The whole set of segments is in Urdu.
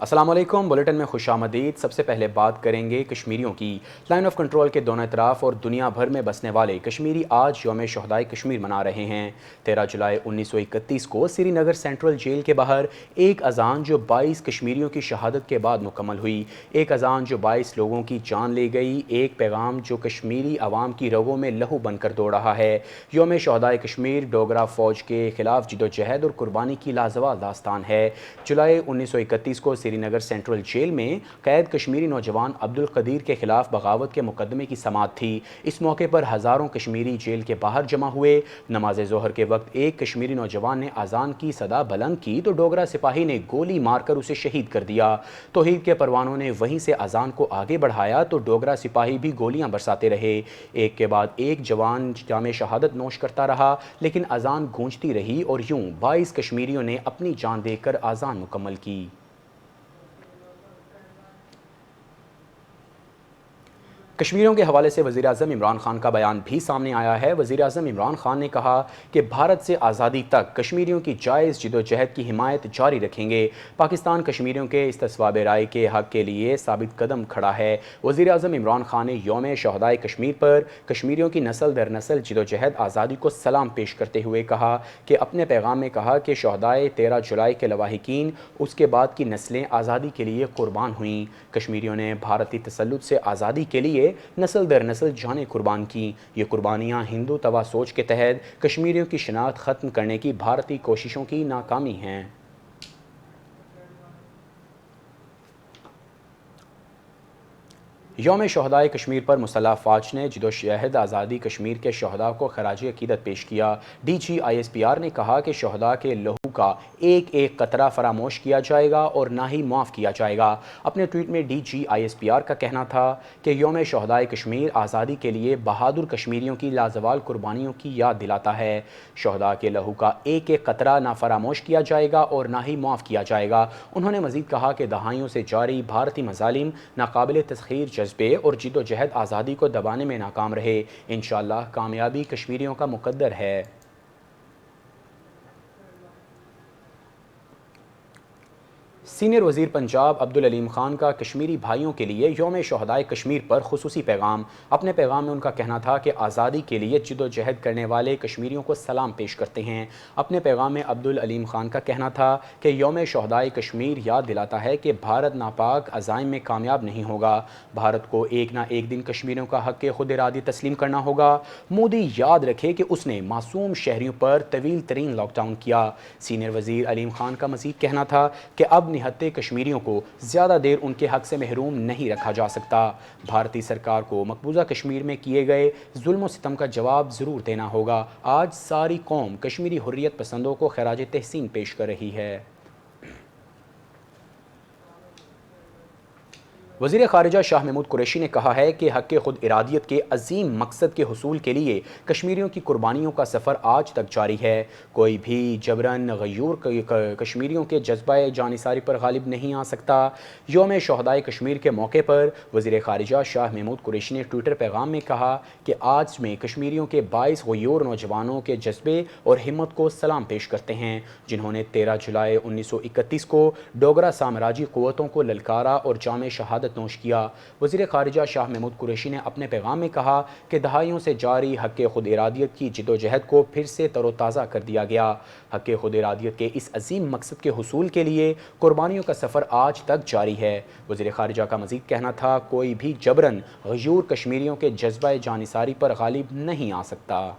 السلام علیکم۔ بلیٹن میں خوش آمدید۔ سب سے پہلے بات کریں گے کشمیریوں کی۔ لائن آف کنٹرول کے دونوں اطراف اور دنیا بھر میں بسنے والے کشمیری آج یوم شہدائے کشمیر منا رہے ہیں۔ 13 جولائی 1931 کو سری نگر سینٹرل جیل کے باہر ایک اذان جو 22 کشمیریوں کی شہادت کے بعد مکمل ہوئی، ایک اذان جو 22 لوگوں کی جان لے گئی، ایک پیغام جو کشمیری عوام کی رگوں میں لہو بن کر دوڑ رہا ہے۔ یوم شہدائے کشمیر ڈوگرا فوج کے خلاف جدوجہد اور قربانی کی لازوال داستان ہے۔ جولائی 1931 کو سری نگر سینٹرل جیل میں قید کشمیری نوجوان عبدالقدیر کے خلاف بغاوت کے مقدمے کی سماعت تھی۔ اس موقع پر ہزاروں کشمیری جیل کے باہر جمع ہوئے۔ نماز ظہر کے وقت ایک کشمیری نوجوان نے اذان کی صدا بلند کی تو ڈوگرا سپاہی نے گولی مار کر اسے شہید کر دیا۔ توحید کے پروانوں نے وہیں سے اذان کو آگے بڑھایا تو ڈوگرا سپاہی بھی گولیاں برساتے رہے۔ ایک کے بعد ایک جوان جام شہادت نوش کرتا رہا، لیکن اذان گونجتی رہی اور یوں 22 کشمیریوں نے اپنی جان دے کر اذان مکمل کی۔ کشمیریوں کے حوالے سے وزیراعظم عمران خان کا بیان بھی سامنے آیا ہے۔ وزیراعظم عمران خان نے کہا کہ بھارت سے آزادی تک کشمیریوں کی جائز جدوجہد کی حمایت جاری رکھیں گے۔ پاکستان کشمیریوں کے استصواب رائے کے حق کے لیے ثابت قدم کھڑا ہے۔ وزیراعظم عمران خان نے یوم شہدائے کشمیر پر کشمیریوں کی نسل در نسل جدوجہد آزادی کو سلام پیش کرتے ہوئے کہا کہ اپنے پیغام میں کہا کہ شہدائے 13 جولائی کے لواحقین اس کے بعد کی نسلیں آزادی کے لیے قربان ہوئیں۔ کشمیریوں نے بھارتی تسلط سے آزادی کے لیے نسل در نسل جانیں قربان کی۔ یہ قربانیاں ہندو توا سوچ کے تحت کشمیریوں کی شناخت ختم کرنے کی بھارتی کوششوں کی ناکامی ہیں۔ یوم شہدائے کشمیر پر مسلح افواج نے جدوجہد آزادی کشمیر کے شہداء کو خراج عقیدت پیش کیا۔ D G I S P R نے کہا کہ شہداء کے لہو کا ایک ایک قطرہ فراموش کیا جائے گا اور نہ ہی معاف کیا جائے گا۔ اپنے ٹویٹ میں D G I S P R کا کہنا تھا کہ یوم شہدائے کشمیر آزادی کے لیے بہادر کشمیریوں کی لازوال قربانیوں کی یاد دلاتا ہے۔ شہداء کے لہو کا ایک ایک قطرہ نہ فراموش کیا جائے گا اور نہ ہی معاف کیا جائے گا۔ انہوں نے مزید کہا کہ دہائیوں سے جاری بھارتی مظالم ناقابل تسخیر جذبے اور جدوجہد آزادی کو دبانے میں ناکام رہے۔ انشاءاللہ کامیابی کشمیریوں کا مقدر ہے۔ سینئر وزیر پنجاب عبدالعلیم خان کا کشمیری بھائیوں کے لیے یوم شہدائے کشمیر پر خصوصی پیغام۔ اپنے پیغام میں ان کا کہنا تھا کہ آزادی کے لیے جدوجہد کرنے والے کشمیریوں کو سلام پیش کرتے ہیں۔ اپنے پیغام میں عبدالعلیم خان کا کہنا تھا کہ یوم شہدائے کشمیر یاد دلاتا ہے کہ بھارت ناپاک عزائم میں کامیاب نہیں ہوگا۔ بھارت کو ایک نہ ایک دن کشمیریوں کا حق خود ارادی تسلیم کرنا ہوگا۔ مودی یاد رکھے کہ اس نے معصوم شہریوں پر طویل ترین لاک ڈاؤن کیا۔ سینئر وزیر علیم خان کا مزید کہنا تھا کہ اب نہتے کشمیریوں کو زیادہ دیر ان کے حق سے محروم نہیں رکھا جا سکتا۔ بھارتی سرکار کو مقبوضہ کشمیر میں کیے گئے ظلم و ستم کا جواب ضرور دینا ہوگا۔ آج ساری قوم کشمیری حریت پسندوں کو خراج تحسین پیش کر رہی ہے۔ وزیر خارجہ شاہ محمود قریشی نے کہا ہے کہ حق خود ارادیت کے عظیم مقصد کے حصول کے لیے کشمیریوں کی قربانیوں کا سفر آج تک جاری ہے۔ کوئی بھی جبراً غیور کشمیریوں کے جذبہ جانثاری پر غالب نہیں آ سکتا۔ یوم شہدائے کشمیر کے موقع پر وزیر خارجہ شاہ محمود قریشی نے ٹویٹر پیغام میں کہا کہ آج میں کشمیریوں کے 22 غیور نوجوانوں کے جذبے اور ہمت کو سلام پیش کرتے ہیں، جنہوں نے 13 جولائی 1931 کو ڈوگرا سامراجی قوتوں کو للکارا اور جام شہادت نوش کیا۔ وزیر خارجہ شاہ محمود قریشی نے اپنے پیغام میں کہا کہ دہائیوں سے جاری حق خود ارادیت کی جدوجہد کو پھر سے تر و تازہ کر دیا گیا۔ حق خود ارادیت کے اس عظیم مقصد کے حصول کے لیے قربانیوں کا سفر آج تک جاری ہے۔ وزیر خارجہ کا مزید کہنا تھا کوئی بھی جبراً غیور کشمیریوں کے جذبہ جانثاری پر غالب نہیں آ سکتا۔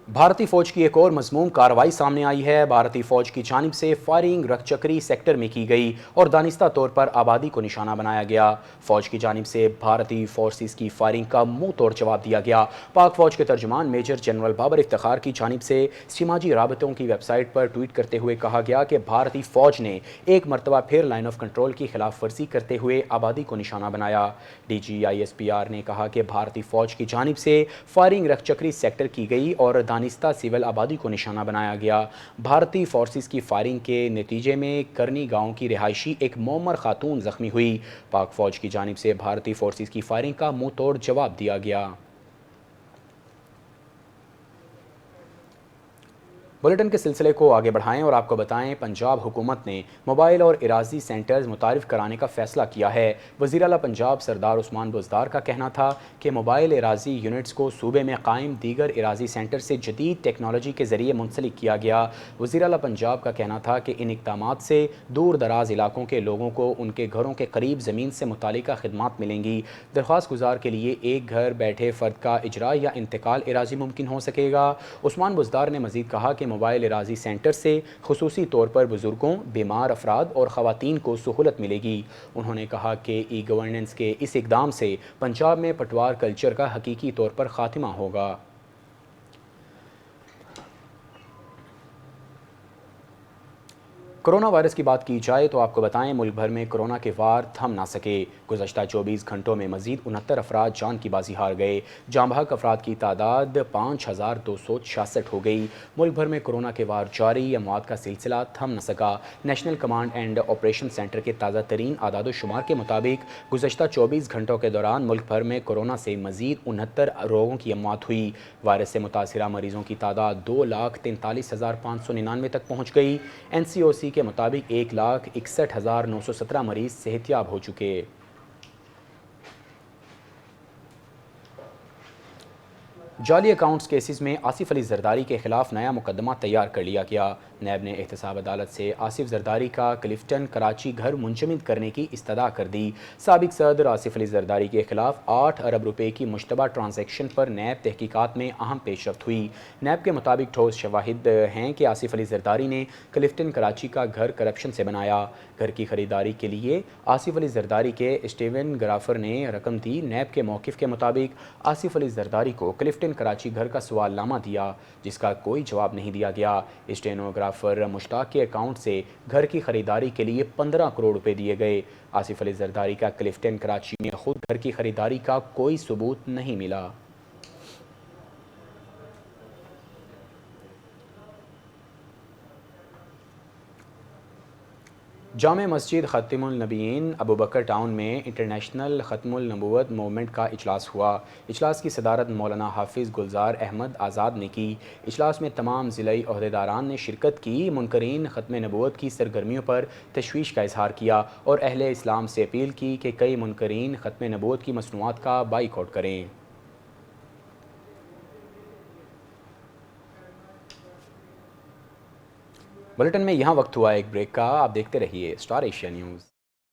بھارتی فوج کی ایک اور مذموم کارروائی سامنے آئی ہے۔ بھارتی فوج کی جانب سے فائرنگ رکھ چکری سیکٹر میں کی گئی اور دانستہ طور پر آبادی کو نشانہ بنایا گیا۔ فوج کی جانب سے بھارتی فورسز کی فائرنگ کا منہ توڑ جواب دیا گیا۔ پاک فوج کے ترجمان میجر جنرل بابر افتخار کی جانب سے سماجی رابطوں کی ویب سائٹ پر ٹویٹ کرتے ہوئے کہا گیا کہ بھارتی فوج نے ایک مرتبہ پھر لائن آف کنٹرول کی خلاف ورزی کرتے ہوئے آبادی کو نشانہ بنایا۔ D G I S P R نے کہا کہ بھارتی فوج کی جانب سے فائرنگ رکھ چکری سیکٹر کی گئی اور دانستہ سول آبادی کو نشانہ بنایا گیا۔ بھارتی فورسز کی فائرنگ کے نتیجے میں کرنی گاؤں کی رہائشی ایک معمر خاتون زخمی ہوئی۔ پاک فوج کی جانب سے بھارتی فورسز کی فائرنگ کا منہ توڑ جواب دیا گیا۔ بلیٹن کے سلسلے کو آگے بڑھائیں اور آپ کو بتائیں پنجاب حکومت نے موبائل اور اراضی سینٹرز متعارف کرانے کا فیصلہ کیا ہے۔ وزیر اعلیٰ پنجاب سردار عثمان بزدار کا کہنا تھا کہ موبائل اراضی یونٹس کو صوبے میں قائم دیگر اراضی سینٹر سے جدید ٹیکنالوجی کے ذریعے منسلک کیا گیا۔ وزیر اعلیٰ پنجاب کا کہنا تھا کہ ان اقدامات سے دور دراز علاقوں کے لوگوں کو ان کے گھروں کے قریب زمین سے متعلقہ خدمات ملیں گی۔ درخواست گزار کے لیے ایک گھر بیٹھے فرد کا اجرا یا انتقال اراضی ممکن ہو سکے گا۔ عثمان بزدار نے مزید کہا کہ موبائل اراضی سینٹر سے خصوصی طور پر بزرگوں، بیمار افراد اور خواتین کو سہولت ملے گی۔ انہوں نے کہا کہ ای گورننس کے اس اقدام سے پنجاب میں پٹوار کلچر کا حقیقی طور پر خاتمہ ہوگا۔ کرونا وائرس کی بات کی جائے تو آپ کو بتائیں ملک بھر میں کرونا کے وار تھم نہ سکے۔ گزشتہ 24 گھنٹوں میں مزید 69 افراد جان کی بازی ہار گئے۔ جاں بحق افراد کی تعداد 5266 ہو گئی۔ ملک بھر میں کرونا کے وار جاری، اموات کا سلسلہ تھم نہ سکا۔ National command and operation centre کے تازہ ترین اعداد و شمار کے مطابق گزشتہ 24 گھنٹوں کے دوران ملک بھر میں کرونا سے مزید 69 لوگوں کی اموات ہوئی۔ وائرس سے متاثرہ مریضوں کی تعداد 2,43,599 تک پہنچ گئی۔ NCOC کے مطابق 1,61,917 مریض صحت یاب ہو چکے۔ جعلی اکاؤنٹس کیسز میں آصف علی زرداری کے خلاف نیا مقدمہ تیار کر لیا گیا۔ نیب نے احتساب عدالت سے آصف زرداری کا کلفٹن کراچی گھر منجمد کرنے کی استدعا کر دی۔ سابق صدر آصف علی زرداری کے خلاف 8 ارب روپے کی مشتبہ ٹرانزیکشن پر نیب تحقیقات میں اہم پیش رفت ہوئی۔ نیب کے مطابق ٹھوس شواہد ہیں کہ آصف علی زرداری نے کلفٹن کراچی کا گھر کرپشن سے بنایا۔ گھر کی خریداری کے لیے آصف علی زرداری کے اسٹیون گرافر نے رقم دی۔ نیب کے موقف کے مطابق آصف علی زرداری کو کلفٹن کراچی گھر کا سوال نامہ دیا جس کا کوئی جواب نہیں دیا گیا۔ اسٹینوگرافر مشتاق کے اکاؤنٹ سے گھر کی خریداری کے لیے 15 کروڑ روپے دیے گئے۔ آصف علی زرداری کا کلفٹن کراچی میں خود گھر کی خریداری کا کوئی ثبوت نہیں ملا۔ جامع مسجد ختم النبیین ابوبکر ٹاؤن میں انٹرنیشنل ختم النبوت موومنٹ کا اجلاس ہوا۔ اجلاس کی صدارت مولانا حافظ گلزار احمد آزاد نے کی۔ اجلاس میں تمام ضلعی عہدیداران نے شرکت کی۔ منکرین ختم نبوت کی سرگرمیوں پر تشویش کا اظہار کیا اور اہل اسلام سے اپیل کی کہ کئی منکرین ختم نبوت کی مصنوعات کا بائیکاٹ کریں۔ بلیٹن میں یہاں وقت ہوا ایک بریک کا، آپ دیکھتے رہیے اسٹار ایشیا نیوز۔